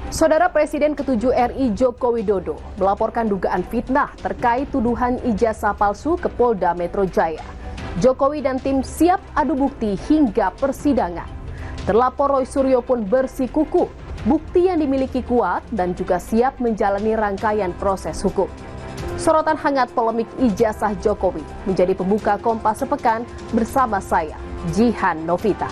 Saudara Presiden ke-7 RI Joko Widodo melaporkan dugaan fitnah terkait tuduhan ijazah palsu ke Polda Metro Jaya. Jokowi dan tim siap adu bukti hingga persidangan. Terlapor Roy Suryo pun bersikukuh, bukti yang dimiliki kuat dan juga siap menjalani rangkaian proses hukum. Sorotan hangat polemik ijazah Jokowi menjadi pembuka Kompas sepekan bersama saya, Jihan Novita.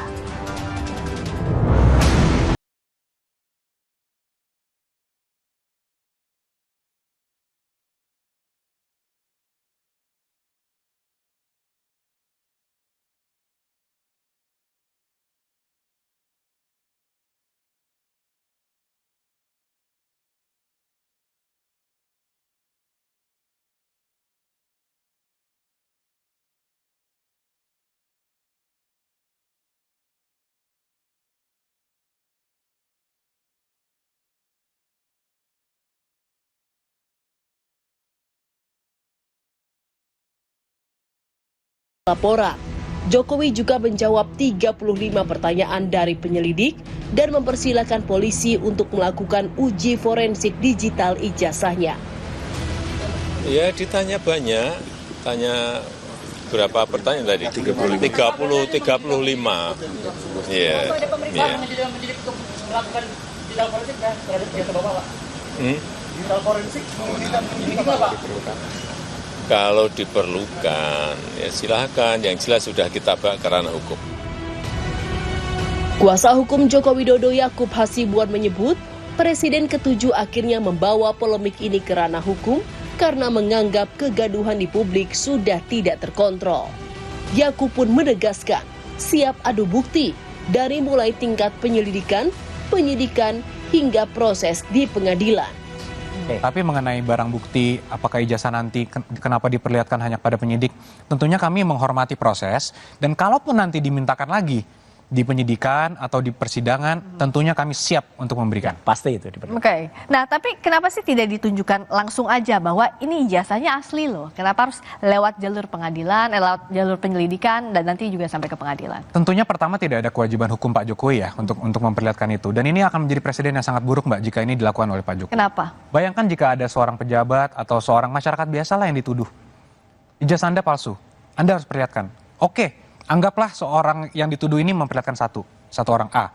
Laporan, Jokowi juga menjawab 35 pertanyaan dari penyelidik dan mempersilahkan polisi untuk melakukan uji forensik digital ijazahnya. Ya ditanya banyak, tanya berapa pertanyaan tadi? 35. Iya. Kalau diperlukan, ya silahkan. Yang jelas sudah kita bawa ke ranah hukum. Kuasa hukum Joko Widodo Yakub Hasibuan menyebut, Presiden ke-7 akhirnya membawa polemik ini ke ranah hukum karena menganggap kegaduhan di publik sudah tidak terkontrol. Yakub pun menegaskan siap adu bukti dari mulai tingkat penyelidikan, penyidikan, hingga proses di pengadilan. Tapi mengenai barang bukti, apakah ijazah nanti kenapa diperlihatkan hanya pada penyidik, tentunya kami menghormati proses, dan kalaupun nanti dimintakan lagi di penyidikan atau di persidangan, tentunya kami siap untuk memberikan. Pasti itu diperlukan. Oke. Nah, tapi kenapa sih tidak ditunjukkan langsung aja bahwa ini ijazahnya asli loh? Kenapa harus lewat jalur pengadilan, lewat jalur penyelidikan, dan nanti juga sampai ke pengadilan? Tentunya pertama tidak ada kewajiban hukum Pak Jokowi ya untuk memperlihatkan itu. Dan ini akan menjadi presiden yang sangat buruk Mbak jika ini dilakukan oleh Pak Jokowi. Kenapa? Bayangkan jika ada seorang pejabat atau seorang masyarakat biasa lah yang dituduh. Ijazah Anda palsu, Anda harus perlihatkan. Oke. Anggaplah seorang yang dituduh ini memperlihatkan satu orang A.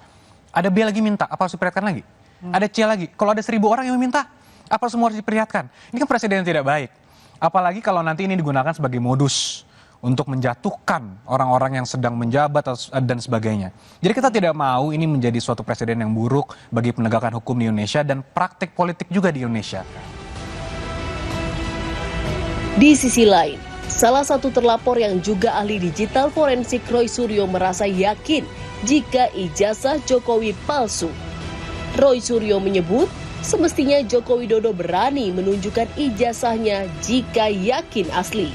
Ada B lagi minta, apa harus diperlihatkan lagi? Ada C lagi. Kalau ada 1.000 orang yang meminta, apa semua harus diperlihatkan? Ini kan presiden yang tidak baik. Apalagi kalau nanti ini digunakan sebagai modus untuk menjatuhkan orang-orang yang sedang menjabat dan sebagainya. Jadi kita tidak mau ini menjadi suatu presiden yang buruk bagi penegakan hukum di Indonesia dan praktik politik juga di Indonesia. Di sisi lain, salah satu terlapor yang juga ahli digital forensik Roy Suryo merasa yakin jika ijazah Jokowi palsu. Roy Suryo menyebut semestinya Joko Widodo berani menunjukkan ijazahnya jika yakin asli.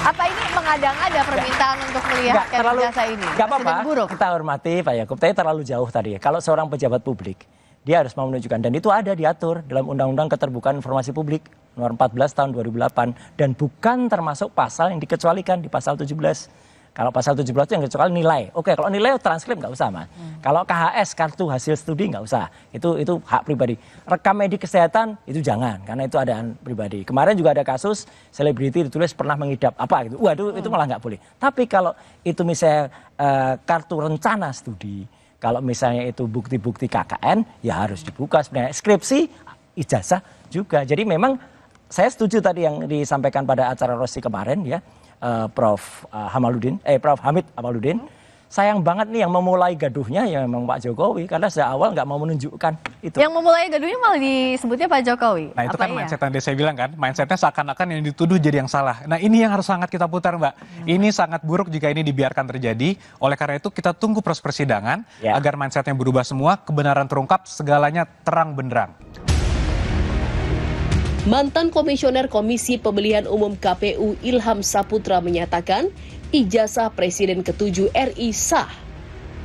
Apa ini mengada-ngada permintaan untuk melihatkan ijazah ini? Gak apa-apa, kita hormati Pak Yakub, tapi terlalu jauh tadi ya. Kalau seorang pejabat publik, dia harus mau menunjukkan, dan itu ada diatur dalam Undang-Undang Keterbukaan Informasi Publik nomor 14 tahun 2008, dan bukan termasuk pasal yang dikecualikan di pasal 17. Kalau pasal 17 itu yang kecuali nilai. Oke, kalau nilai transkrip nggak usah, Mas. Kalau KHS, kartu hasil studi nggak usah. Itu hak pribadi. Rekam medik kesehatan itu jangan, karena itu adaan pribadi. Kemarin juga ada kasus selebriti ditulis pernah mengidap apa gitu. Waduh, itu malah nggak boleh. Tapi kalau itu misalnya kartu rencana studi, kalau misalnya itu bukti-bukti KKN, ya harus dibuka sebenarnya. Skripsi, ijazah juga. Jadi memang saya setuju tadi yang disampaikan pada acara Rosi kemarin ya, Prof. Hamid Hamaludin. Sayang banget nih yang memulai gaduhnya ya memang Pak Jokowi, karena sejak awal nggak mau menunjukkan itu. Yang memulai gaduhnya malah disebutnya Pak Jokowi. Nah itu kan mindset yang saya bilang kan, mindsetnya seakan-akan yang dituduh jadi yang salah. Nah ini yang harus sangat kita putar Mbak. Ini sangat buruk jika ini dibiarkan terjadi. Oleh karena itu kita tunggu proses persidangan agar mindsetnya berubah semua, kebenaran terungkap, segalanya terang benderang. Mantan Komisioner Komisi Pemilihan Umum KPU Ilham Saputra menyatakan ijazah Presiden ke-7 RI sah.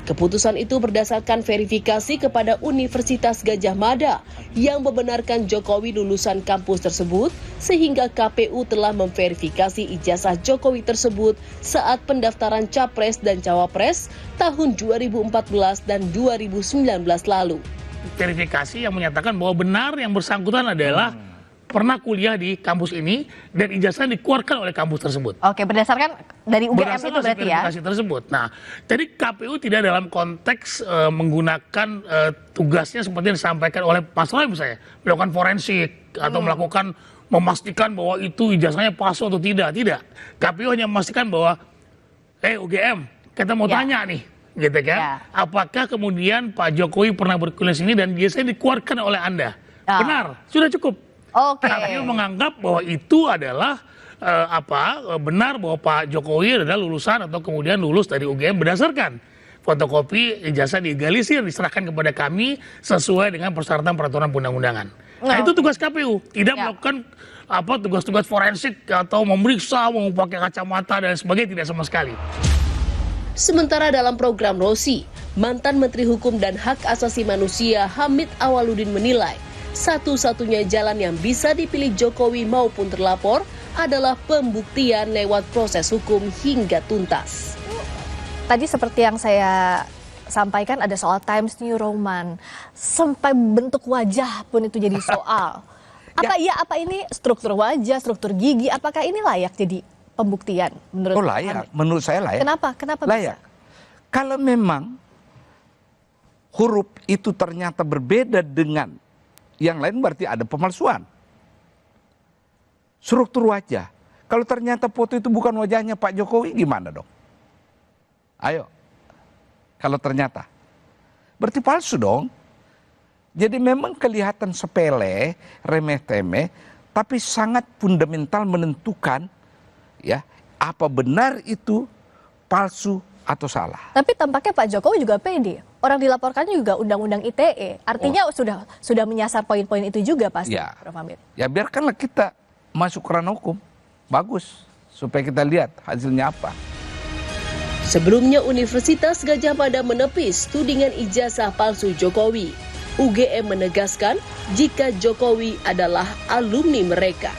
Keputusan itu berdasarkan verifikasi kepada Universitas Gadjah Mada yang membenarkan Jokowi lulusan kampus tersebut, sehingga KPU telah memverifikasi ijazah Jokowi tersebut saat pendaftaran Capres dan Cawapres tahun 2014 dan 2019 lalu. verifikasi yang menyatakan bahwa benar yang bersangkutan adalah pernah kuliah di kampus ini dan ijazah dikeluarkan oleh kampus tersebut. Oke, berdasarkan dari UGM Berdasarkan itu berarti ya? verifikasi tersebut. Nah, jadi KPU tidak dalam konteks menggunakan tugasnya seperti yang disampaikan oleh Mas Roy misalnya, melakukan forensik atau melakukan memastikan bahwa itu ijazahnya palsu atau tidak. Tidak. KPU hanya memastikan bahwa, UGM, kita mau tanya nih, gitu kan? Apakah kemudian Pak Jokowi pernah berkuliah sini dan biasanya dikeluarkan oleh Anda? Benar, sudah cukup. Oke. KPU menganggap bahwa itu adalah benar bahwa Pak Jokowi adalah lulusan atau kemudian lulus dari UGM berdasarkan fotokopi ijazah diegalisir diserahkan kepada kami sesuai dengan persyaratan peraturan perundang-undangan. Nah, itu tugas KPU, tidak melakukan tugas-tugas forensik atau memeriksa, memakai kacamata dan sebagainya, tidak sama sekali. Sementara dalam program Rosi, mantan Menteri Hukum dan Hak Asasi Manusia Hamid Awaludin menilai satu-satunya jalan yang bisa dipilih Jokowi maupun terlapor adalah pembuktian lewat proses hukum hingga tuntas. Tadi seperti yang saya sampaikan ada soal Times New Roman, sampai bentuk wajah pun itu jadi soal. Apa ini struktur wajah, struktur gigi, apakah ini layak jadi pembuktian menurut layak, menurut saya layak. Kenapa layak? Bisa? Kalau memang huruf itu ternyata berbeda dengan yang lain berarti ada pemalsuan. Struktur wajah. Kalau ternyata foto itu bukan wajahnya Pak Jokowi gimana dong? Ayo. Kalau ternyata. Berarti palsu dong. Jadi memang kelihatan sepele, remeh-temeh, tapi sangat fundamental menentukan ya apa benar itu palsu atau salah. Tapi tampaknya Pak Jokowi juga pede. Orang dilaporkannya juga Undang-Undang ITE. Artinya sudah menyasar poin-poin itu juga pasti, Prof. Hamid. Ya biarkanlah kita masuk ke ranah hukum. Bagus. Supaya kita lihat hasilnya apa. Sebelumnya Universitas Gadjah Mada menepis tudingan ijazah palsu Jokowi. UGM menegaskan jika Jokowi adalah alumni mereka.